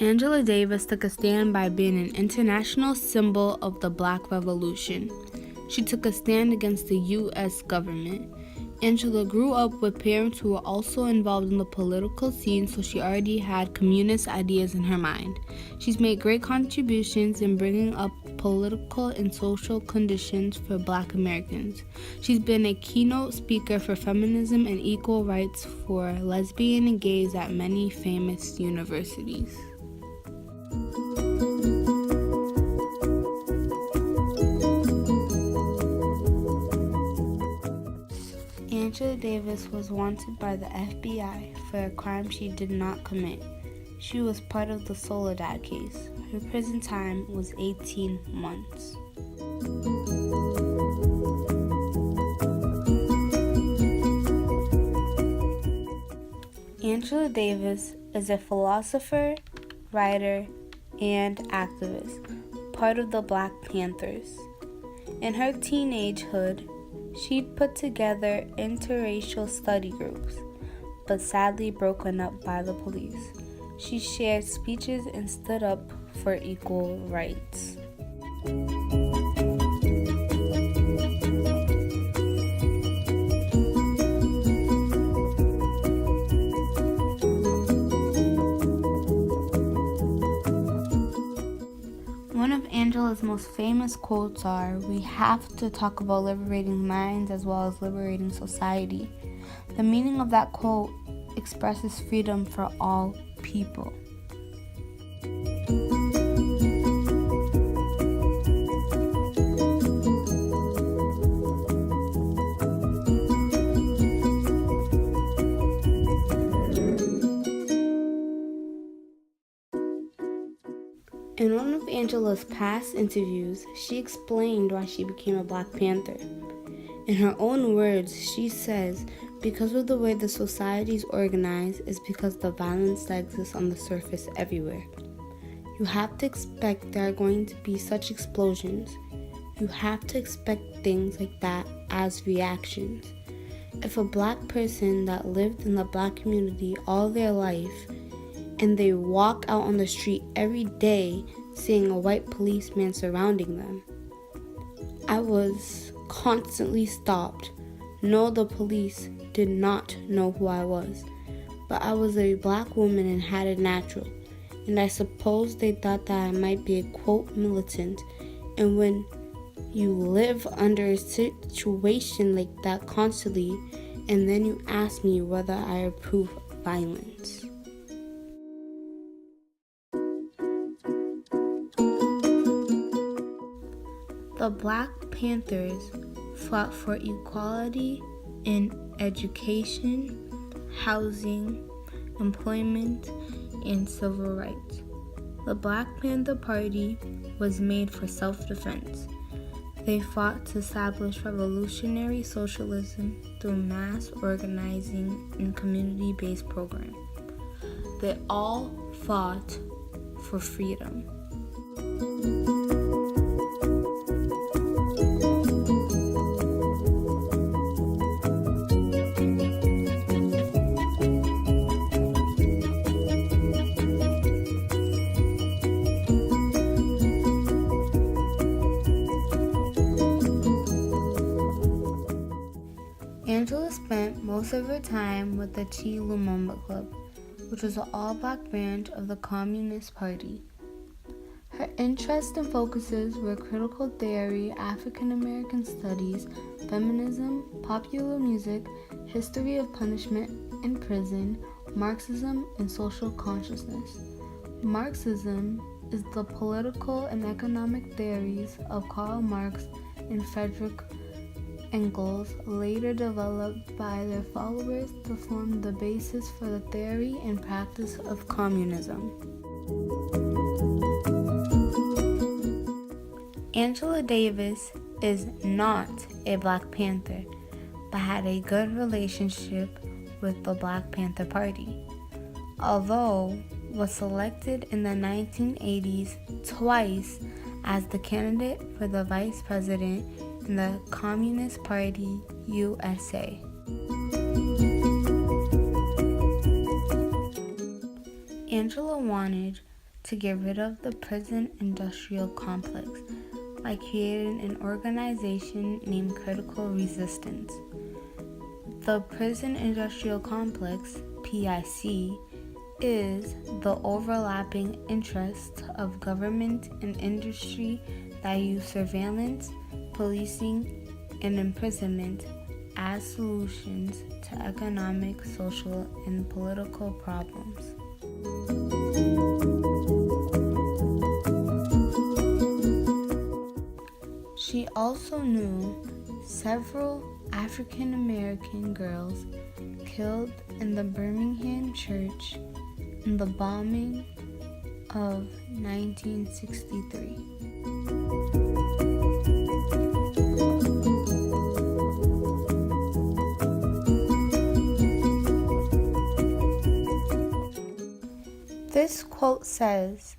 Angela Davis took a stand by being an international symbol of the Black Revolution. She took a stand against the U.S. government. Angela grew up with parents who were also involved in the political scene, so she already had communist ideas in her mind. She's made great contributions in bringing up political and social conditions for Black Americans. She's been a keynote speaker for feminism and equal rights for lesbian and gays at many famous universities. Angela Davis was wanted by the FBI for a crime she did not commit. She was part of the Soledad case. Her prison time was 18 months. Angela Davis is a philosopher, writer, and activist, part of the Black Panthers. In her teenagehood, she put together interracial study groups, but sadly broken up by the police. She shared speeches and stood up for equal rights. One of Angela's most famous quotes are, "We have to talk about liberating minds as well as liberating society." The meaning of that quote expresses freedom for all people. In one of Angela's past interviews, she explained why she became a Black Panther. In her own words, she says, "Because of the way the society is organized is because the violence that exists on the surface everywhere. You have to expect there are going to be such explosions. You have to expect things like that as reactions. If a Black person that lived in the Black community all their life and they walk out on the street every day seeing a white policeman surrounding them, I was constantly stopped. No, the police did not know who I was, but I was a Black woman and had it natural, and I suppose they thought that I might be a quote militant. And when you live under a situation like that constantly, and then you ask me whether I approve violence." The Black Panthers fought for equality in education, housing, employment, and civil rights. The Black Panther Party was made for self-defense. They fought to establish revolutionary socialism through mass organizing and community-based programs. They all fought for freedom. Angela spent most of her time with the Chi Lumumba Club, which was an all-Black branch of the Communist Party. Her interests and focuses were critical theory, African American studies, feminism, popular music, history of punishment in prison, Marxism, and social consciousness. Marxism is the political and economic theories of Karl Marx and Friedrich Engels, later developed by their followers to form the basis for the theory and practice of communism. Angela Davis is not a Black Panther, but had a good relationship with the Black Panther Party. Although was selected in the 1980s twice as the candidate for the vice president in the Communist Party USA. Angela wanted to get rid of the prison industrial complex by creating an organization named Critical Resistance. The prison industrial complex, PIC, is the overlapping interests of government and industry that use surveillance, policing, and imprisonment as solutions to economic, social, and political problems. She also knew several African American girls killed in the Birmingham church in the bombing of 1963. This quote says,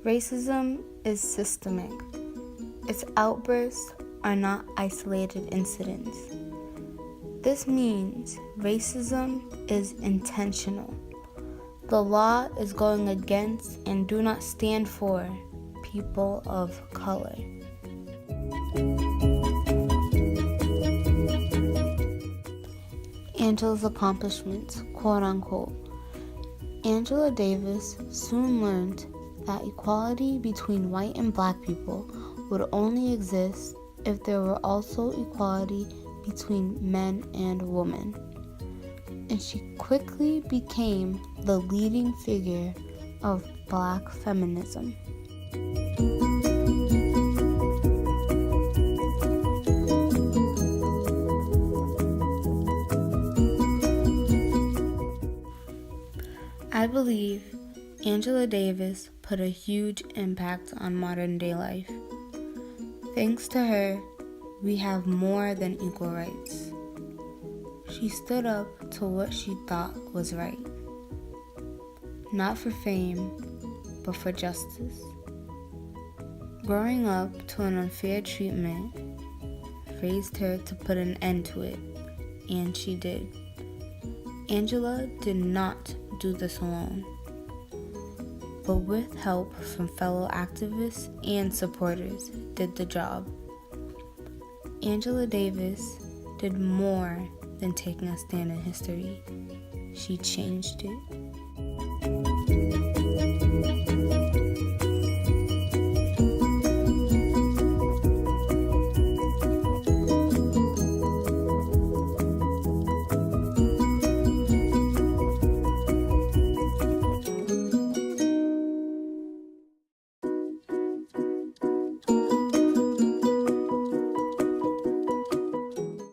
"Racism is systemic. Its outbursts are not isolated incidents." This means racism is intentional. The law is going against and do not stand for people of color. Angela's accomplishments, quote unquote. Angela Davis soon learned that equality between white and black people would only exist if there were also equality between men and women. And she quickly became the leading figure of black feminism. I believe Angela Davis put a huge impact on modern day life. Thanks to her, we have more than equal rights. She stood up to what she thought was right. Not for fame, but for justice. Growing up to an unfair treatment raised her to put an end to it, and she did. Angela did not do this alone, but with help from fellow activists and supporters, did the job. Angela Davis did more than taking a stand in history. She changed it.